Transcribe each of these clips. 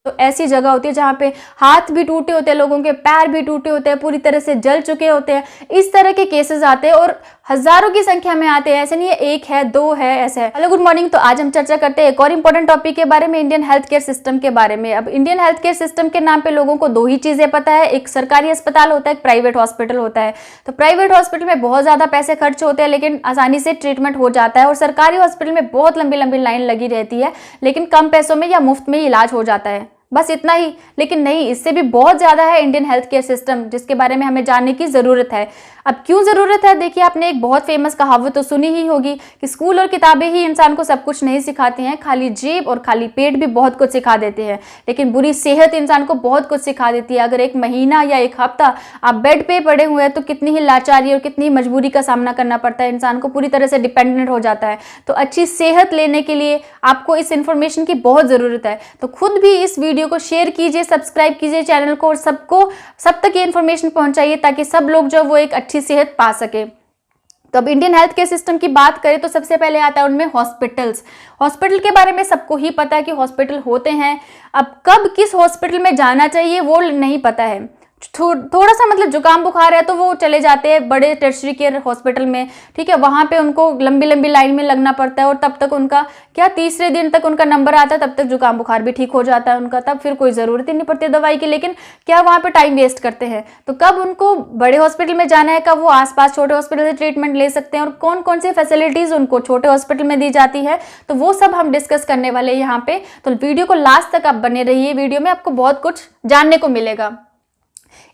तो ऐसी जगह होती है जहाँ पे हाथ भी टूटे होते हैं लोगों के, पैर भी टूटे होते हैं, पूरी तरह से जल चुके होते हैं। इस तरह के केसेस आते हैं और हजारों की संख्या में आते हैं, ऐसे नहीं है एक है दो है ऐसे है। Hello good morning. तो आज हम चर्चा करते हैं एक और इंपॉर्टेंट टॉपिक के बारे में, इंडियन हेल्थ केयर सिस्टम के बारे में। अब इंडियन हेल्थ केयर सिस्टम के नाम पे लोगों को दो ही चीजें पता है, एक सरकारी अस्पताल होता है, एक प्राइवेट हॉस्पिटल होता है। तो प्राइवेट हॉस्पिटल में बहुत ज्यादा पैसे खर्च होते हैं लेकिन आसानी से ट्रीटमेंट हो जाता है, और सरकारी हॉस्पिटल में बहुत लंबी लंबी लाइन लगी रहती है लेकिन कम पैसों में या मुफ्त में इलाज हो जाता है, बस इतना ही। लेकिन नहीं, इससे भी बहुत ज्यादा है इंडियन हेल्थ केयर सिस्टम, जिसके बारे में हमें जानने की जरूरत है। अब क्यों जरूरत है? देखिए, आपने एक बहुत फेमस कहावत तो सुनी ही होगी कि स्कूल और किताबें ही इंसान को सब कुछ नहीं सिखाती हैं, खाली जेब और खाली पेट भी बहुत कुछ सिखा देते हैं, लेकिन बुरी सेहत इंसान को बहुत कुछ सिखा देती है। अगर एक महीना या एक हफ्ता आप बेड पे पड़े हुए हैं तो कितनी ही लाचारी और कितनी मजबूरी का सामना करना पड़ता है, इंसान को पूरी तरह से डिपेंडेंट हो जाता है। तो अच्छी सेहत लेने के लिए आपको इस इंफॉर्मेशन की बहुत जरूरत है। तो खुद भी इस वीडियो को शेयर कीजिए, सब्सक्राइब कीजिए चैनल को, और सब तक ये इन्फॉर्मेशन पहुंचाइए ताकि सब लोग जो वो एक अच्छी सेहत पा सके। तो अब इंडियन हेल्थ केयर सिस्टम की बात करें तो सबसे पहले आता है उनमें हॉस्पिटल्स। हॉस्पिटल के बारे में सबको ही पता है कि हॉस्पिटल होते हैं। अब कब किस हॉस्पिटल में जाना चाहिए वो नहीं पता है। थोड़ा सा मतलब जुकाम बुखार है तो वो चले जाते हैं बड़े टर्शरी केयर हॉस्पिटल में, ठीक है, वहां पे उनको लंबी लंबी लाइन में लगना पड़ता है और तब तक उनका क्या तीसरे दिन तक उनका नंबर आता है, तब तक जुकाम बुखार भी ठीक हो जाता है उनका, तब फिर कोई जरूरत ही नहीं पड़ती दवाई की। लेकिन क्या वहां पे टाइम वेस्ट करते हैं। तो कब उनको बड़े हॉस्पिटल में जाना है, कब वो आसपास छोटे हॉस्पिटल से ट्रीटमेंट ले सकते हैं और कौन कौन सी फैसिलिटीज उनको छोटे हॉस्पिटल में दी जाती है, तो वो सब हम डिस्कस करने वाले हैं यहाँ पे। तो वीडियो को लास्ट तक आप बने रहिए, वीडियो में आपको बहुत कुछ जानने को मिलेगा।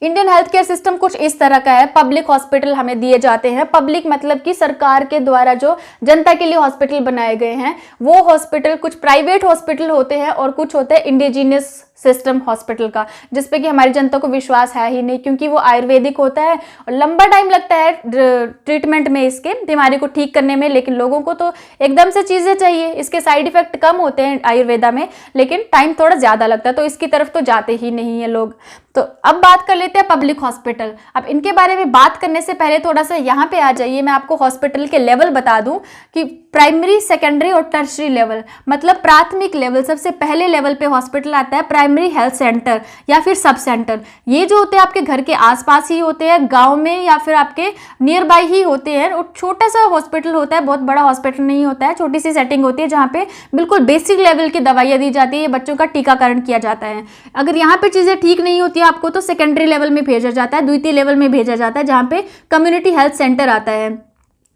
इंडियन हेल्थ केयर सिस्टम कुछ इस तरह का है। पब्लिक हॉस्पिटल हमें दिए जाते हैं। पब्लिक मतलब कि सरकार के द्वारा जो जनता के लिए हॉस्पिटल बनाए गए हैं वो हॉस्पिटल, कुछ प्राइवेट हॉस्पिटल होते हैं और कुछ होते हैं इंडिजिनियस सिस्टम हॉस्पिटल का, जिसपे कि हमारी जनता को विश्वास है ही नहीं, क्योंकि वो आयुर्वेदिक होता है और लंबा टाइम लगता है ट्रीटमेंट में, इसके बीमारी को ठीक करने में। लेकिन लोगों को तो एकदम से चीजें चाहिए, इसके साइड इफेक्ट कम होते हैं आयुर्वेदा में लेकिन टाइम थोड़ा ज्यादा लगता है, तो इसकी तरफ तो जाते ही नहीं है लोग। तो अब बात कर लेते हैं पब्लिक हॉस्पिटल। अब इनके बारे में बात करने से पहले थोड़ा सा यहाँ पे आ जाइए, मैं आपको हॉस्पिटल के लेवल बता दूं कि प्राइमरी, सेकेंडरी और टर्शरी लेवल, मतलब प्राथमिक लेवल, सबसे पहले लेवल पे हॉस्पिटल आता है प्राइमरी हेल्थ सेंटर या फिर सब सेंटर। ये जो होते हैं आपके घर के आसपास ही होते हैं, गांव में या फिर आपके नियर बाय ही होते हैं, और छोटा सा हॉस्पिटल होता है, बहुत बड़ा हॉस्पिटल नहीं होता है, छोटी सी सेटिंग होती है जहाँ पे बिल्कुल बेसिक लेवल की दवाइयाँ दी जाती है, बच्चों का टीकाकरण किया जाता है। अगर यहाँ पे चीजें ठीक नहीं होती है आपको तो सेकेंडरी लेवल में भेजा जाता है, द्वितीय लेवल में भेजा जाता है जहाँ पे कम्युनिटी हेल्थ सेंटर आता है।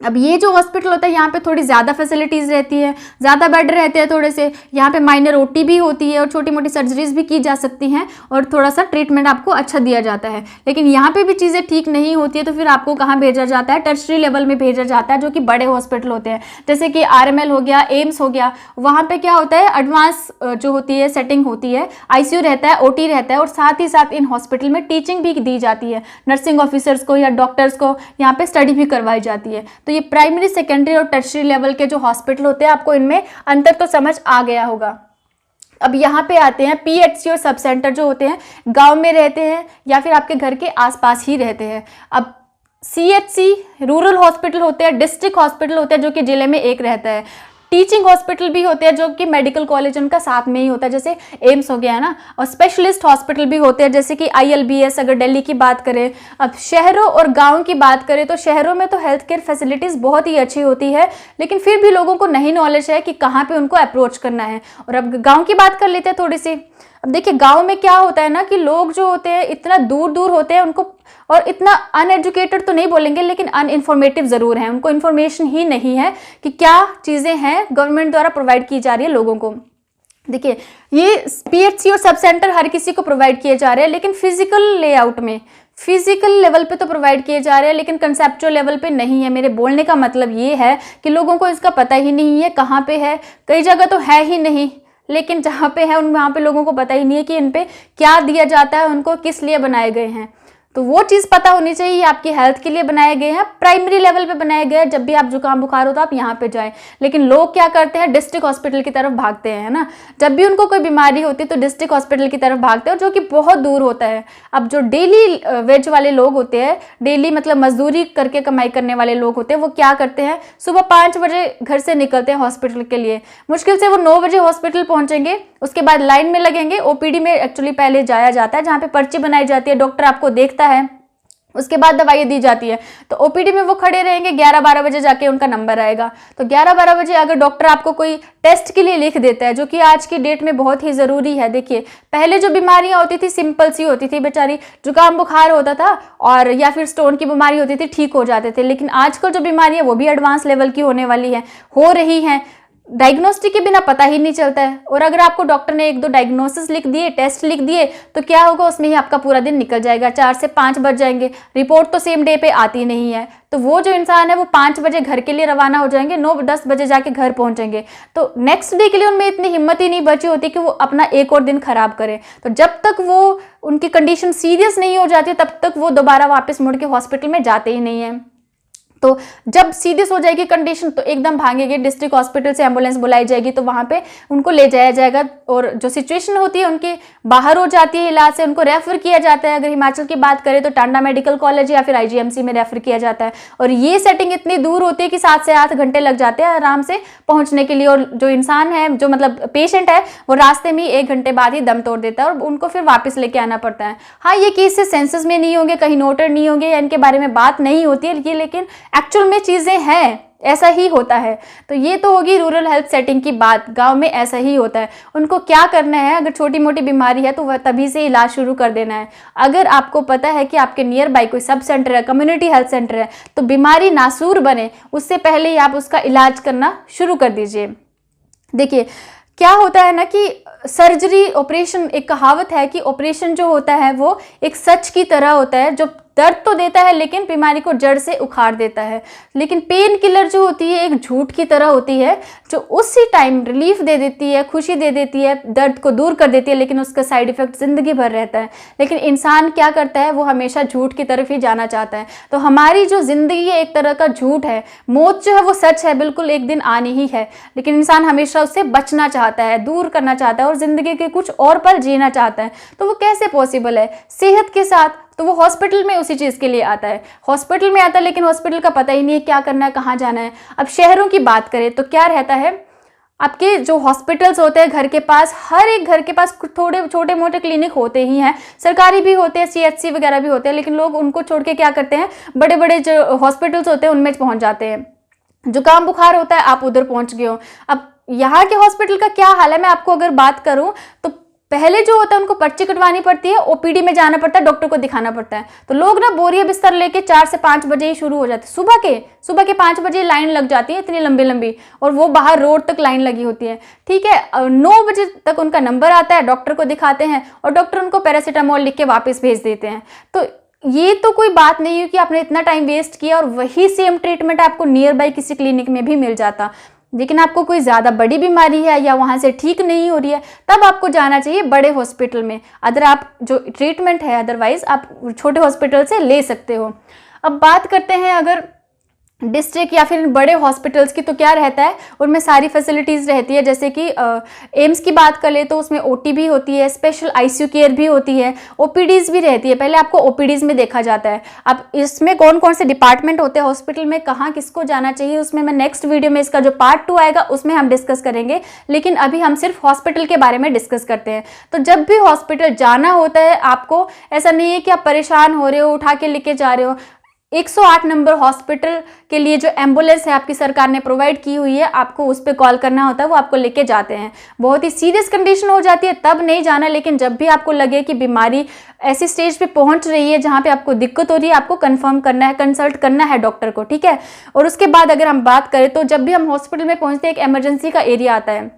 अब ये जो हॉस्पिटल होता है यहाँ पे थोड़ी ज़्यादा फैसिलिटीज़ रहती है, ज़्यादा बेड रहते हैं थोड़े से, यहाँ पे माइनर ओटी भी होती है और छोटी मोटी सर्जरीज भी की जा सकती हैं और थोड़ा सा ट्रीटमेंट आपको अच्छा दिया जाता है। लेकिन यहाँ पे भी चीज़ें ठीक नहीं होती है तो फिर आपको कहाँ भेजा जाता है? टर्शरी लेवल में भेजा जाता है, जो कि बड़े हॉस्पिटल होते हैं, जैसे कि RML हो गया, एम्स हो गया। वहाँ पे क्या होता है, एडवांस जो होती है सेटिंग होती है, ICU रहता है, OT रहता है, और साथ ही साथ इन हॉस्पिटल में टीचिंग भी दी जाती है, नर्सिंग ऑफिसर्स को या डॉक्टर्स को यहाँ पे स्टडी भी करवाई जाती है। तो ये प्राइमरी, सेकेंडरी और टर्शरी लेवल के जो हॉस्पिटल होते हैं, आपको इनमें अंतर तो समझ आ गया होगा। अब यहाँ पे आते हैं PHC और सब सेंटर, जो होते हैं गांव में रहते हैं या फिर आपके घर के आसपास ही रहते हैं। अब CHC रूरल हॉस्पिटल होते हैं, डिस्ट्रिक्ट हॉस्पिटल होते हैं जो कि जिले में एक रहता है, टीचिंग हॉस्पिटल भी होते हैं जो कि मेडिकल कॉलेज उनका साथ में ही होता है, जैसे एम्स हो गया है ना, और स्पेशलिस्ट हॉस्पिटल भी होते हैं जैसे कि ILBS अगर दिल्ली की बात करें। अब शहरों और गांव की बात करें तो शहरों में तो हेल्थ केयर फैसिलिटीज़ बहुत ही अच्छी होती है, लेकिन फिर भी लोगों को नहीं नॉलेज है कि कहाँ पे उनको अप्रोच करना है। और अब गाँव की बात कर लेते हैं थोड़ी सी। अब देखिए, गांव में क्या होता है ना कि लोग जो होते हैं इतना दूर दूर होते हैं, उनको और इतना अनएजुकेटेड तो नहीं बोलेंगे लेकिन अनइंफॉर्मेटिव जरूर है, उनको इन्फॉर्मेशन ही नहीं है कि क्या चीज़ें हैं गवर्नमेंट द्वारा प्रोवाइड की जा रही है लोगों को। देखिए, ये PHC और सब सेंटर हर किसी को प्रोवाइड किए जा रहे हैं, लेकिन फिजिकल लेआउट में, फिजिकल लेवल पे तो प्रोवाइड किए जा रहे हैं लेकिन कंसेप्चुअल लेवल पे नहीं है। मेरे बोलने का मतलब ये है कि लोगों को इसका पता ही नहीं है कहाँ पे है, कई जगह तो है ही नहीं, लेकिन जहाँ पे है वहाँ पे लोगों को पता ही नहीं है कि इन पे क्या दिया जाता है, उनको किस लिए बनाए गए हैं। तो वो चीज़ पता होनी चाहिए, ये आपकी हेल्थ के लिए बनाए गए हैं, प्राइमरी लेवल पे बनाए गए हैं। जब भी आप जुकाम बुखार हो तो आप यहाँ पे जाएं। लेकिन लोग क्या करते हैं, डिस्ट्रिक्ट हॉस्पिटल की तरफ भागते हैं, है ना। जब भी उनको कोई बीमारी होती है तो डिस्ट्रिक्ट हॉस्पिटल की तरफ भागते हैं, जो कि बहुत दूर होता है। अब जो डेली वेज वाले लोग होते हैं, डेली मतलब मजदूरी करके कमाई करने वाले लोग होते हैं, वो क्या करते हैं, सुबह 5 बजे घर से निकलते हैं हॉस्पिटल के लिए। मुश्किल से वो 9 बजे हॉस्पिटल पहुंचेंगे, उसके बाद लाइन में लगेंगे। ओपीडी में एक्चुअली पहले जाया जाता है, जहाँ पे पर्ची बनाई जाती है, डॉक्टर आपको देखता है, उसके बाद दवाइयाँ दी जाती है। तो ओपीडी में वो खड़े रहेंगे, 11-12 बजे जाके उनका नंबर आएगा। तो 11-12 बजे अगर डॉक्टर आपको कोई टेस्ट के लिए लिख देता है, जो कि आज की डेट में बहुत ही ज़रूरी है। देखिए, पहले जो बीमारियां होती थी सिंपल सी होती थी, बेचारी जुकाम बुखार होता था और या फिर स्टोन की बीमारी होती थी, ठीक हो जाते थे। लेकिन आजकल जो बीमारी है वो भी एडवांस लेवल की होने वाली है, हो रही हैं, डायग्नोस्टिक के बिना पता ही नहीं चलता है। और अगर आपको डॉक्टर ने 1-2 डायग्नोसिस लिख दिए, टेस्ट लिख दिए, तो क्या होगा, उसमें ही आपका पूरा दिन निकल जाएगा, 4 से 5 बज जाएंगे। रिपोर्ट तो सेम डे पे आती नहीं है। तो वो जो इंसान है वो 5 बजे घर के लिए रवाना हो जाएंगे, 9-10 बजे जाके घर पहुंचेंगे। तो नेक्स्ट डे के लिए उनमें इतनी हिम्मत ही नहीं बची होती कि वो अपना एक और दिन खराब करें। तो जब तक वो उनकी कंडीशन सीरियस नहीं हो जाती तब तक वो दोबारा वापस मुड़ के हॉस्पिटल में जाते ही नहीं है। तो जब सीरियस हो जाएगी कंडीशन तो एकदम भागेंगे, डिस्ट्रिक्ट हॉस्पिटल से एम्बुलेंस बुलाई जाएगी, तो वहाँ पे उनको ले जाया जाएगा। और जो सिचुएशन होती है उनकी बाहर हो जाती है इलाज से, उनको रेफर किया जाता है। अगर हिमाचल की बात करें तो टांडा मेडिकल कॉलेज या फिर आईजीएमसी में रेफर किया जाता है। और ये सेटिंग इतनी दूर होती है कि 7 से 8 घंटे लग जाते हैं आराम से पहुँचने के लिए। और जो इंसान है, जो मतलब पेशेंट है, वो रास्ते में 1 घंटे बाद ही दम तोड़ देता है और उनको फिर वापस लेके आना पड़ता है। हाँ, ये केसेस सेंसस में नहीं होंगे, कहीं नोटेड नहीं होंगे या इनके बारे में बात नहीं होती है, ये लेकिन एक्चुअल में चीज़ें हैं, ऐसा ही होता है। तो ये तो होगी रूरल हेल्थ सेटिंग की बात, गांव में ऐसा ही होता है। उनको क्या करना है, अगर छोटी मोटी बीमारी है तो वह तभी से इलाज शुरू कर देना है। अगर आपको पता है कि आपके नियर बाई कोई सब सेंटर है, कम्युनिटी हेल्थ सेंटर है, तो बीमारी नासूर बने उससे पहले ही आप उसका इलाज करना शुरू कर दीजिए। देखिए, क्या होता है ना कि सर्जरी, ऑपरेशन, एक कहावत है कि ऑपरेशन जो होता है वो एक सच की तरह होता है, जो दर्द तो देता है लेकिन बीमारी को जड़ से उखाड़ देता है। लेकिन पेन किलर जो होती है एक झूठ की तरह होती है, जो उसी टाइम रिलीफ दे देती है, खुशी दे देती है, दर्द को दूर कर देती है, लेकिन उसका साइड इफेक्ट जिंदगी भर रहता है। लेकिन इंसान क्या करता है, वो हमेशा झूठ की तरफ ही जाना चाहता है। तो हमारी जो जिंदगी है एक तरह का झूठ है, मौत जो है वो सच है, बिल्कुल एक दिन आनी ही है, लेकिन इंसान हमेशा उससे बचना चाहता है, दूर करना चाहता है और जिंदगी के कुछ और पल जीना चाहता है। तो वो कैसे पॉसिबल है सेहत के साथ? तो वो हॉस्पिटल में उसी चीज़ के लिए आता है, हॉस्पिटल में आता है, लेकिन हॉस्पिटल का पता ही नहीं है क्या करना है, कहाँ जाना है। अब शहरों की बात करें तो क्या रहता है, आपके जो हॉस्पिटल्स होते हैं घर के पास, हर एक घर के पास थोड़े छोटे मोटे क्लिनिक होते ही हैं, सरकारी भी होते हैं, सीएचसी वगैरह भी होते हैं, लेकिन लोग उनको छोड़ के क्या करते हैं, बड़े बड़े जो हॉस्पिटल्स होते हैं उनमें पहुँच जाते हैं। जुकाम बुखार होता है, आप उधर पहुँच गए हो। अब यहाँ के हॉस्पिटल का क्या हाल है, मैं आपको अगर बात करूँ तो पहले जो होता है उनको पर्ची कटवानी पड़ती है, ओपीडी में जाना पड़ता है, डॉक्टर को दिखाना पड़ता है। तो लोग ना बोरिया बिस्तर लेके 4 से 5 बजे ही शुरू हो जाते हैं, सुबह के 5 बजे लाइन लग जाती है इतनी लंबी लंबी, और वो बाहर रोड तक लाइन लगी होती है। ठीक है, 9 बजे तक उनका नंबर आता है, डॉक्टर को दिखाते हैं और डॉक्टर उनको पैरासीटामोल लिख के वापस भेज देते हैं। तो ये तो कोई बात नहीं है कि आपने इतना टाइम वेस्ट किया और वही सेम ट्रीटमेंट आपको नियर बाई किसी क्लिनिक में भी मिल जाता। लेकिन आपको कोई ज़्यादा बड़ी बीमारी है या वहाँ से ठीक नहीं हो रही है, तब आपको जाना चाहिए बड़े हॉस्पिटल में। अदर आप जो ट्रीटमेंट है अदरवाइज आप छोटे हॉस्पिटल से ले सकते हो। अब बात करते हैं अगर डिस्ट्रिक्ट या फिर बड़े हॉस्पिटल्स की, तो क्या रहता है, उनमें सारी फैसिलिटीज़ रहती है। जैसे कि एम्स की बात कर ले तो उसमें ओटी भी होती है, स्पेशल आईसीयू केयर भी होती है, ओपीडीज़ भी रहती है। पहले आपको ओपीडीज़ में देखा जाता है। अब इसमें कौन कौन से डिपार्टमेंट होते हैं हॉस्पिटल में, कहाँ किसको जाना चाहिए, उसमें मैं नेक्स्ट वीडियो में, इसका जो पार्ट 2 आएगा उसमें हम डिस्कस करेंगे। लेकिन अभी हम सिर्फ हॉस्पिटल के बारे में डिस्कस करते हैं। तो जब भी हॉस्पिटल जाना होता है आपको, ऐसा नहीं है कि आप परेशान हो रहे हो, उठा के लेके जा रहे हो। 108 नंबर हॉस्पिटल के लिए जो एम्बुलेंस है आपकी सरकार ने प्रोवाइड की हुई है, आपको उस पर कॉल करना होता है, वो आपको लेके जाते हैं। बहुत ही सीरियस कंडीशन हो जाती है तब नहीं जाना, लेकिन जब भी आपको लगे कि बीमारी ऐसी स्टेज पे पहुंच रही है जहां पे आपको दिक्कत हो रही है, आपको कंफर्म करना है, कंसल्ट करना है डॉक्टर को, ठीक है। और उसके बाद अगर हम बात करें तो जब भी हम हॉस्पिटल में पहुंचते हैं एक इमरजेंसी का एरिया आता है।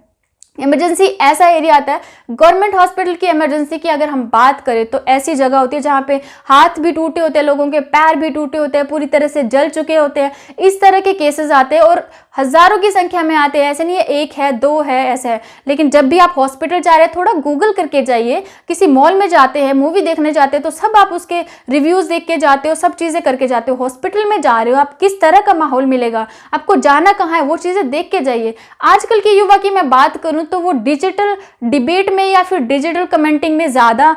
इमरजेंसी ऐसा एरिया आता है, गवर्नमेंट हॉस्पिटल की इमरजेंसी की अगर हम बात करें तो ऐसी जगह होती है जहाँ पे हाथ भी टूटे होते हैं लोगों के, पैर भी टूटे होते हैं, पूरी तरह से जल चुके होते हैं, इस तरह के केसेस आते हैं। और हजारों की संख्या में आते हैं, ऐसे नहीं है एक है दो है ऐसे है। लेकिन जब भी आप हॉस्पिटल जा रहे हैं थोड़ा गूगल करके जाइए, किसी मॉल में जाते हैं, मूवी देखने जाते हैं तो सब आप उसके रिव्यूज देख के जाते हो, सब चीजें करके जाते हो। हॉस्पिटल में जा रहे हो, आप किस तरह का माहौल मिलेगा, आपको जाना कहाँ है, वो चीजें देख के जाइए। आजकल के युवा की मैं बात करूं तो वो डिजिटल डिबेट में या फिर डिजिटल कमेंटिंग में ज्यादा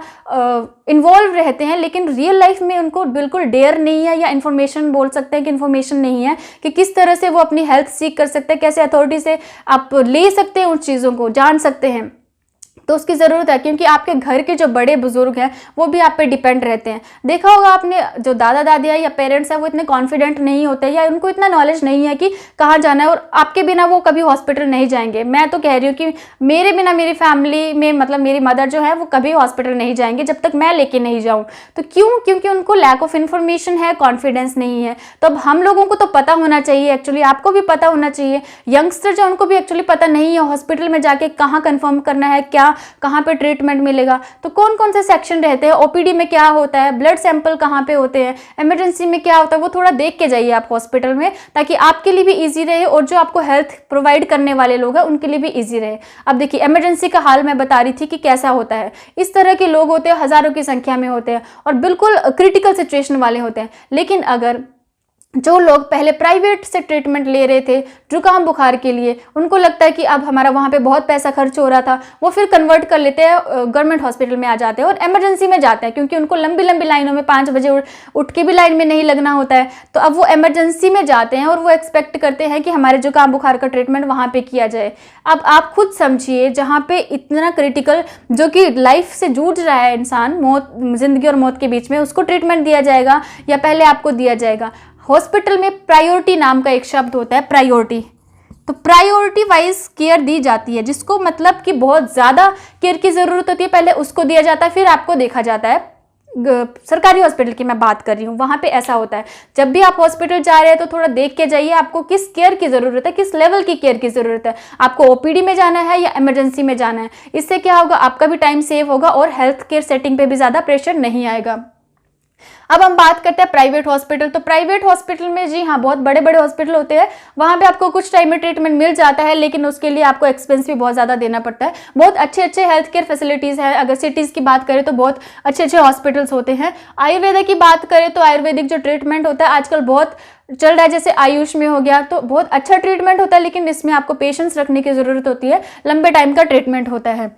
इन्वॉल्व रहते हैं, लेकिन रियल लाइफ में उनको बिल्कुल डेयर नहीं है, या इन्फॉर्मेशन बोल सकते हैं कि इन्फॉर्मेशन नहीं है कि किस तरह से वो अपनी हेल्थ सीख कर सकते हैं, कैसे अथॉरिटी से आप ले सकते हैं, उन चीज़ों को जान सकते हैं। तो उसकी ज़रूरत है, क्योंकि आपके घर के जो बड़े बुजुर्ग हैं वो भी आप पे डिपेंड रहते हैं। देखा होगा आपने, जो दादा दादी है या पेरेंट्स हैं वो इतने कॉन्फिडेंट नहीं होते, या उनको इतना नॉलेज नहीं है कि कहाँ जाना है, और आपके बिना वो कभी हॉस्पिटल नहीं जाएंगे। मैं तो कह रही हूँ कि मेरे बिना मेरी फैमिली में मतलब मेरी मदर जो है वो कभी हॉस्पिटल नहीं जाएंगे जब तक मैं लेके नहीं जाऊँ। तो क्यों? क्योंकि उनको लैक ऑफ इन्फॉर्मेशन है, कॉन्फिडेंस नहीं है। तो अब हम लोगों को तो पता होना चाहिए, एक्चुअली आपको भी पता होना चाहिए। यंगस्टर जो उनको भी एक्चुअली पता नहीं है हॉस्पिटल में जाके कहाँ कन्फर्म करना है, क्या कहाँ पे ट्रीटमेंट मिलेगा, तो कौन कौन से सेक्शन रहते हैं, ओपीडी में क्या होता है, ब्लड सैंपल कहाँ पे होते हैं, इमरजेंसी में क्या होता है, वो थोड़ा देख के जाइए आप हॉस्पिटल में, ताकि आपके लिए भी इजी रहे और जो आपको हेल्थ प्रोवाइड करने वाले लोग हैं उनके लिए भी इजी रहे। अब देखिए इमरजेंसी का हाल मैं बता रही थी कि कैसा होता है। इस तरह के लोग होते हैं, हजारों की संख्या में होते हैं और बिल्कुल क्रिटिकल सिचुएशन वाले होते हैं। लेकिन अगर जो लोग पहले प्राइवेट से ट्रीटमेंट ले रहे थे जुकाम बुखार के लिए, उनको लगता है कि अब हमारा वहाँ पे बहुत पैसा खर्च हो रहा था, वो फिर कन्वर्ट कर लेते हैं, गवर्नमेंट हॉस्पिटल में आ जाते हैं और इमरजेंसी में जाते हैं, क्योंकि उनको लंबी लंबी लाइनों में 5 बजे उठ के भी लाइन में नहीं लगना होता है। तो अब वो इमरजेंसी में जाते हैं और वो एक्सपेक्ट करते हैं कि हमारे जुकाम बुखार का ट्रीटमेंट वहाँ पर किया जाए। अब आप खुद समझिए, जहाँ पे इतना क्रिटिकल, जो कि लाइफ से जूझ रहा है इंसान, मौत, जिंदगी और मौत के बीच में, उसको ट्रीटमेंट दिया जाएगा या पहले आपको दिया जाएगा। हॉस्पिटल में प्रायोरिटी नाम का एक शब्द होता है, प्रायोरिटी। तो प्रायोरिटी वाइज केयर दी जाती है, जिसको मतलब कि बहुत ज़्यादा केयर की ज़रूरत होती है, पहले उसको दिया जाता है, फिर आपको देखा जाता है। सरकारी हॉस्पिटल की मैं बात कर रही हूँ, वहाँ पे ऐसा होता है। जब भी आप हॉस्पिटल जा रहे हैं तो थोड़ा देख के जाइए आपको किस केयर की ज़रूरत है, किस लेवल की केयर की ज़रूरत है, आपको ओपीडी में जाना है या इमरजेंसी में जाना है। इससे क्या होगा, आपका भी टाइम सेव होगा और हेल्थ केयर सेटिंग पे भी ज़्यादा प्रेशर नहीं आएगा। अब हम बात करते हैं प्राइवेट हॉस्पिटल। तो प्राइवेट हॉस्पिटल में जी हाँ, बहुत बड़े बड़े हॉस्पिटल होते हैं, वहाँ पे आपको कुछ टाइम में ट्रीटमेंट मिल जाता है, लेकिन उसके लिए आपको एक्सपेंस भी बहुत ज़्यादा देना पड़ता है। बहुत अच्छे अच्छे हेल्थ केयर फैसिलिटीज़ है। अगर सिटीज़ की बात करें तो बहुत अच्छे अच्छे हॉस्पिटल्स होते हैं। आयुर्वेदा की बात करें तो आयुर्वेदिक जो ट्रीटमेंट होता है आजकल बहुत चल रहा है, जैसे आयुष में हो गया, तो बहुत अच्छा ट्रीटमेंट होता है, लेकिन इसमें आपको पेशेंस रखने की ज़रूरत होती है, लंबे टाइम का ट्रीटमेंट होता है।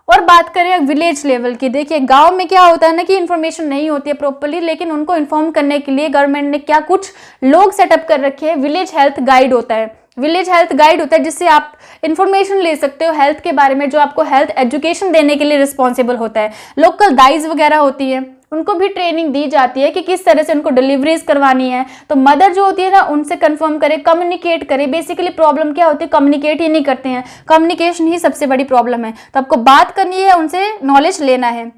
और बात करें विलेज लेवल की, देखिए गांव में क्या होता है ना कि इन्फॉर्मेशन नहीं होती है प्रॉपर्ली, लेकिन उनको इन्फॉर्म करने के लिए गवर्नमेंट ने क्या कुछ लोग सेटअप कर रखे हैं। विलेज हेल्थ गाइड होता है, विलेज हेल्थ गाइड होता है, जिससे आप इन्फॉर्मेशन ले सकते हो हेल्थ के बारे में, जो आपको हेल्थ एजुकेशन देने के लिए रिस्पॉन्सिबल होता है। लोकल दाइज वगैरह होती है, उनको भी ट्रेनिंग दी जाती है कि किस तरह से उनको डिलीवरीज करवानी है। तो मदर जो होती है ना, उनसे कंफर्म करे, कम्युनिकेट करे। बेसिकली प्रॉब्लम क्या होती है, कम्युनिकेट ही नहीं करते हैं, कम्युनिकेशन ही सबसे बड़ी प्रॉब्लम है। तो आपको बात करनी है, उनसे नॉलेज लेना है।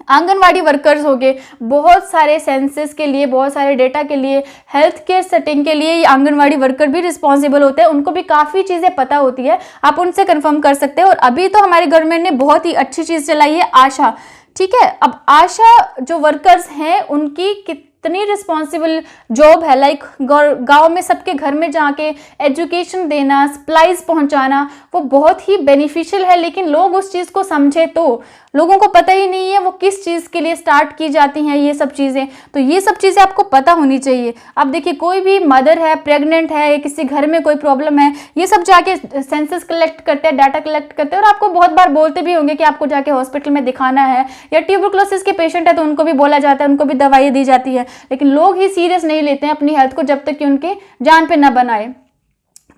आंगनवाड़ी वर्कर्स हो गए, बहुत सारे सेंसस के लिए, बहुत सारे डेटा के लिए, हेल्थ केयर सेटिंग के लिए ये आंगनवाड़ी वर्कर भी रिस्पॉन्सिबल होते हैं, उनको भी काफ़ी चीज़ें पता होती है, आप उनसे कंफर्म कर सकते हैं। और अभी तो हमारी गवर्नमेंट ने बहुत ही अच्छी चीज़ चलाई है, आशा। ठीक है, अब आशा जो वर्कर्स हैं उनकी कितनी रिस्पॉन्सिबल जॉब है, लाइक गांव में सबके घर में जाके एजुकेशन देना, सप्लाईज पहुंचाना, वो बहुत ही बेनिफिशियल है। लेकिन लोग उस चीज़ को समझे तो, लोगों को पता ही नहीं है वो किस चीज़ के लिए स्टार्ट की जाती हैं ये सब चीज़ें। तो ये सब चीज़ें आपको पता होनी चाहिए। अब देखिए कोई भी मदर है, प्रेग्नेंट है, किसी घर में कोई प्रॉब्लम है, ये सब जाके सेंसस कलेक्ट करते हैं, डाटा कलेक्ट करते हैं, और आपको बहुत बार बोलते भी होंगे कि आपको जाके हॉस्पिटल में दिखाना है। या ट्यूबरक्लोसिस के पेशेंट है तो उनको भी बोला जाता है, उनको भी दवाई दी जाती है, लेकिन लोग ही सीरियस नहीं लेते हैं अपनी हेल्थ को जब तक कि उनके जान पे न बनाए।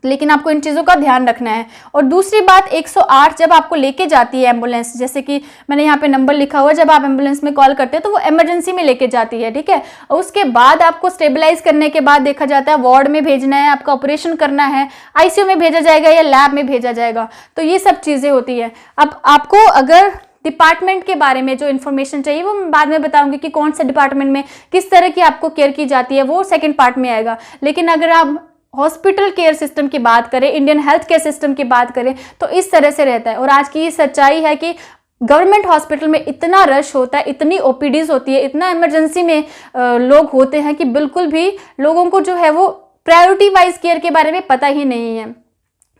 लेकिन आपको इन चीज़ों का ध्यान रखना है। और दूसरी बात, 108 जब आपको लेके जाती है एम्बुलेंस, जैसे कि मैंने यहाँ पे नंबर लिखा हुआ है, जब आप एम्बुलेंस में कॉल करते हैं तो वो इमरजेंसी में लेके जाती है, ठीक है। और उसके बाद आपको स्टेबलाइज करने के बाद देखा जाता है वार्ड में भेजना है, आपका ऑपरेशन करना है, आईसीयू में भेजा जाएगा या लैब में भेजा जाएगा। तो ये सब चीज़ें होती है। अब आपको अगर डिपार्टमेंट के बारे में जो इन्फॉर्मेशन चाहिए वो मैं बाद में बताऊंगी कि कौन से डिपार्टमेंट में किस तरह की आपको केयर की जाती है, वो सेकंड पार्ट में आएगा। लेकिन अगर आप हॉस्पिटल केयर सिस्टम की बात करें, इंडियन हेल्थ केयर सिस्टम की बात करें, तो इस तरह से रहता है। और आज की ये सच्चाई है कि गवर्नमेंट हॉस्पिटल में इतना रश होता है, इतनी ओपीडीज होती है, इतना इमरजेंसी में लोग होते हैं कि बिल्कुल भी लोगों को जो है वो प्रायोरिटी वाइज केयर के बारे में पता ही नहीं है।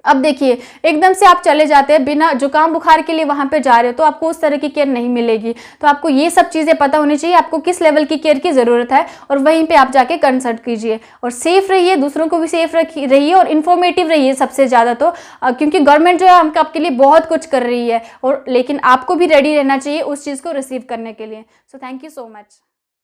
अब देखिए, एकदम से आप चले जाते हैं बिना जुकाम बुखार के लिए वहां पे जा रहे हो, तो आपको उस तरह की केयर नहीं मिलेगी। तो आपको ये सब चीज़ें पता होनी चाहिए, आपको किस लेवल की केयर की ज़रूरत है, और वहीं पे आप जाके कंसल्ट कीजिए। और सेफ रहिए, दूसरों को भी सेफ रहिए, और इन्फॉर्मेटिव रहिए सबसे ज़्यादा तो, क्योंकि गवर्नमेंट जो है हमको आपके लिए बहुत कुछ कर रही है, और लेकिन आपको भी रेडी रहना चाहिए उस चीज़ को रिसीव करने के लिए। So thank you so much.